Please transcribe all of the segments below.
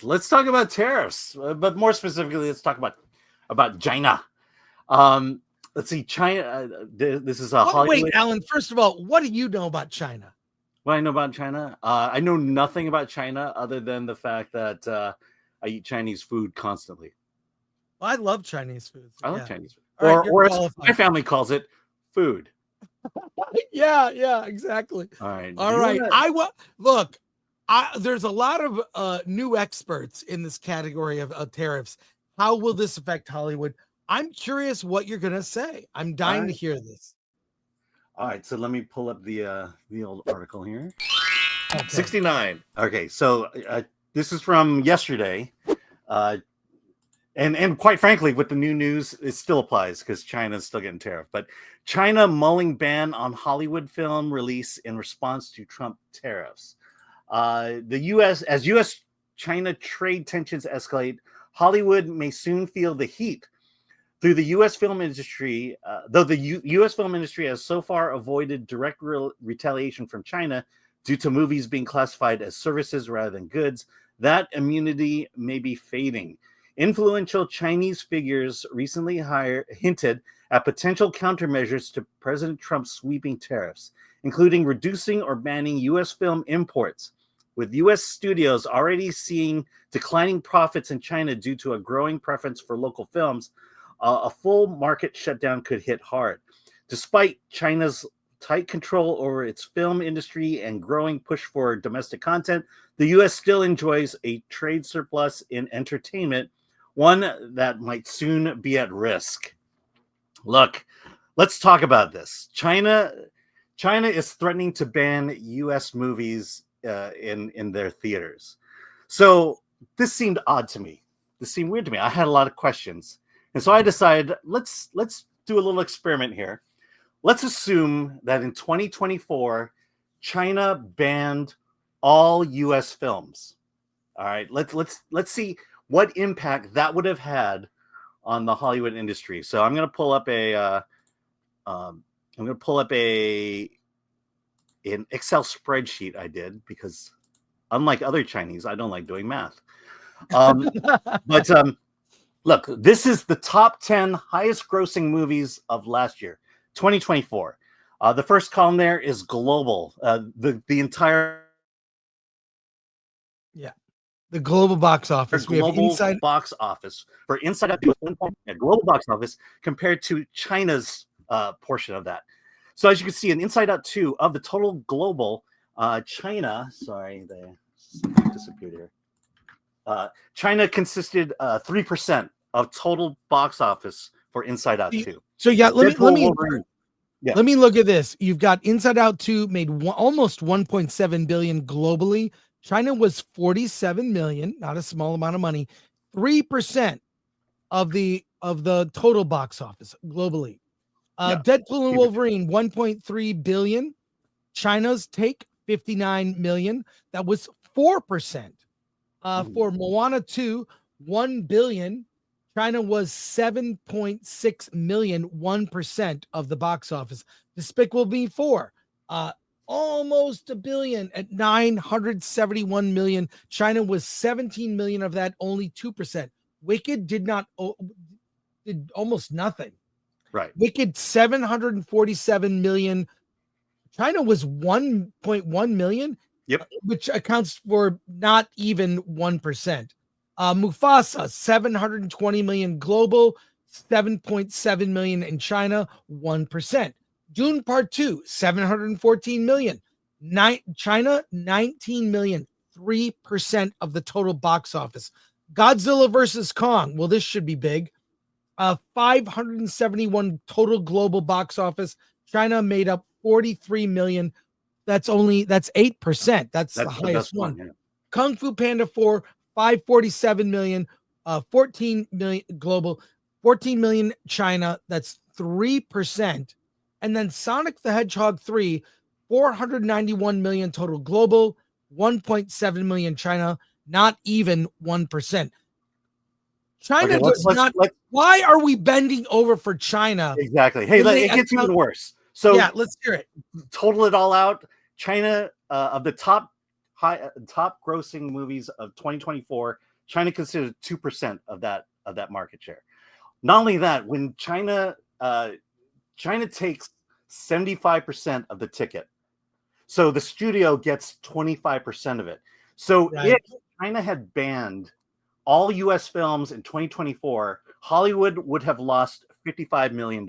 let's talk about tariffs, but more specifically, let's talk about China. Let's see, China. This is a Hollywood. Wait, Alan. First of all, what do you know about China? What I know about China, I know nothing about China other than the fact that I eat Chinese food constantly. Well, I love Chinese food. I love Chinese food, Right, or as my family calls it, food. Yeah, exactly. All right. Look. There's a lot of new experts in this category of tariffs. How will this affect Hollywood? I'm curious what you're going to say. I'm dying to hear this. All right, so let me pull up the old article here. Okay. 69. Okay, so this is from yesterday. And quite frankly, with the new news, it still applies because China is still getting tariffed. But China mulling ban on Hollywood film release in response to Trump tariffs. The U.S. China trade tensions escalate, Hollywood may soon feel the heat. Through the U.S. film industry, though the U.S. film industry has so far avoided direct retaliation from China due to movies being classified as services rather than goods, that immunity may be fading. Influential Chinese figures recently hinted at potential countermeasures to President Trump's sweeping tariffs, including reducing or banning U.S. film imports. With U.S. studios already seeing declining profits in China due to a growing preference for local films, a full market shutdown could hit hard. Despite China's tight control over its film industry and growing push for domestic content, the U.S. still enjoys a trade surplus in entertainment, one that might soon be at risk. Look, let's talk about this. China is threatening to ban U.S. movies in their theaters. So this seemed odd to me. This seemed weird to me. I had a lot of questions. And so I decided, let's do a little experiment here. Let's assume that in 2024, China banned all U.S. films. All right, let's see what impact that would have had on the Hollywood industry. So I'm going to pull up an Excel spreadsheet I did because, unlike other Chinese, I don't like doing math. Look, this is the top 10 highest grossing movies of last year, 2024. The first column there is global. The entire the global box office. We have inside box office for Inside Out 2, global box office compared to China's portion of that. So as you can see, in Inside Out 2 of the total global, China. Sorry, they disappeared here. China consisted 3% of total box office for Inside Out 2. So let me look at this. You've got Inside Out 2 made almost 1.7 billion globally. China was 47 million, not a small amount of money. 3% of the total box office globally. Deadpool and Wolverine 1.3 billion. China's take 59 million. That was 4%. For Moana 2, 1 billion. China was 7.6 million, 1% of the box office. Despicable Me 4, almost a billion at 971 million. China was 17 million of that, only 2%. Wicked did almost nothing. Right. Wicked 747 million. China was 1.1 million. Yep. Which accounts for not even 1%. Mufasa, 720 million global, 7.7 million in China, 1%. Dune Part 2, 714 million. China, 19 million, 3% of the total box office. Godzilla versus Kong, well, this should be big. 571 total global box office. China made up 43 million. That's 8%. That's the highest one. Yeah. Kung Fu Panda 4, 547 million, 14 million global, 14 million China. That's 3%. And then Sonic the Hedgehog 3, 491 million total global, 1.7 million China, not even 1%. China does not. Why are we bending over for China? Exactly. Hey, it gets even worse. So yeah, let's hear it. Total it all out. China, of the top grossing movies of 2024, China considered 2% of that market share. Not only that, when China takes 75% of the ticket, so the studio gets 25% of it. So if China had banned all U.S. films in 2024, Hollywood would have lost $55 million.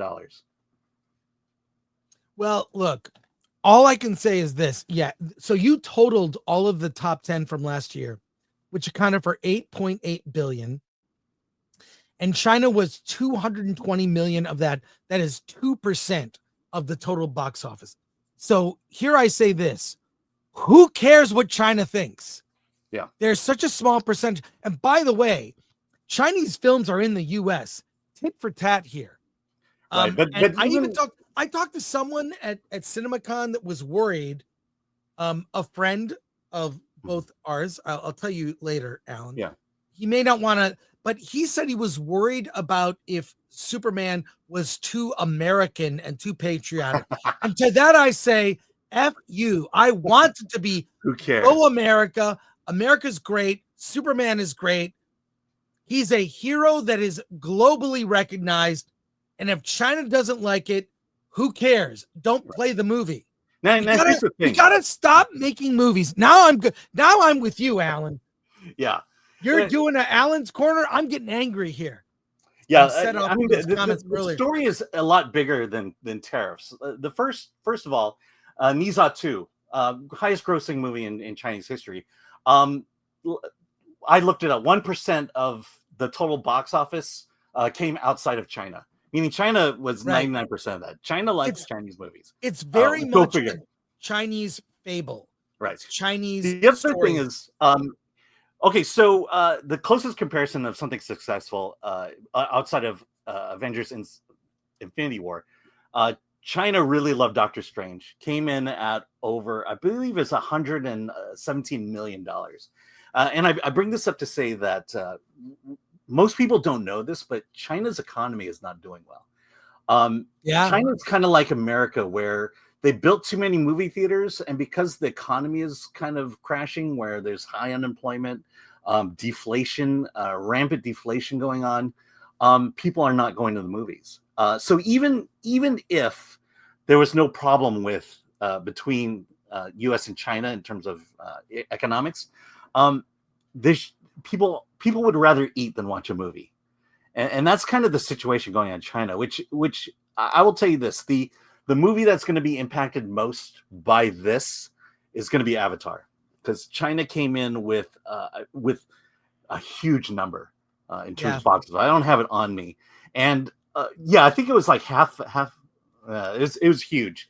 Well, look, all I can say is this. Yeah. So you totaled all of the top 10 from last year, which accounted for 8.8 billion. And China was 220 million of that. That is 2% of the total box office. So here I say this. Who cares what China thinks? Yeah. There's such a small percentage. And by the way, Chinese films are in the US. Tit for tat here. Right. But I talked to someone at CinemaCon that was worried. A friend of both ours. I'll tell you later, Alan. Yeah. He may not want to, but he said he was worried about if Superman was too American and too patriotic. And to that I say, F you. I want it to be who cares? Go America. America's great. Superman is great. He's a hero that is globally recognized. And if China doesn't like it, who cares? Don't play the movie. Now, here's the thing. You gotta stop making movies. Now I'm good. Now I'm with you, Alan. Yeah. You're doing an Alan's corner. I'm getting angry here. Yeah. The story is a lot bigger than Tariffs. The first of all, Niza 2, highest grossing movie in Chinese history. I looked it up. 1% of the total box office came outside of China. Meaning China was 99% of that. China likes Chinese movies. It's very much a Chinese fable. Right. It's Chinese. The other thing is, okay, so the closest comparison of something successful outside of Avengers Infinity War, China really loved Doctor Strange. Came in at over, I believe it's $117 million. And I bring this up to say that most people don't know this, but China's economy is not doing well. China's kind of like America, where they built too many movie theaters, and because the economy is kind of crashing, where there's high unemployment, deflation, rampant deflation going on, people are not going to the movies. So even if there was no problem with between U.S. and China in terms of economics, people would rather eat than watch a movie, and that's kind of the situation going on in China. Which I will tell you this: the movie that's going to be impacted most by this is going to be Avatar, because China came in with a huge number in terms of boxes. I don't have it on me, and I think it was like half. It was huge.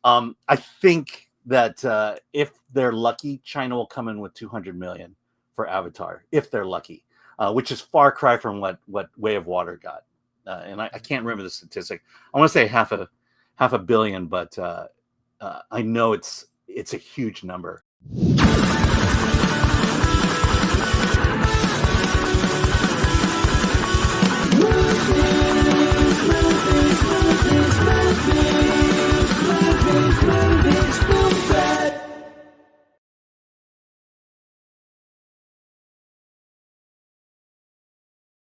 I think that if they're lucky, China will come in with 200 million for Avatar, if they're lucky, which is far cry from what Way of Water got. And I can't remember the statistic. I want to say half a billion, but I know it's a huge number.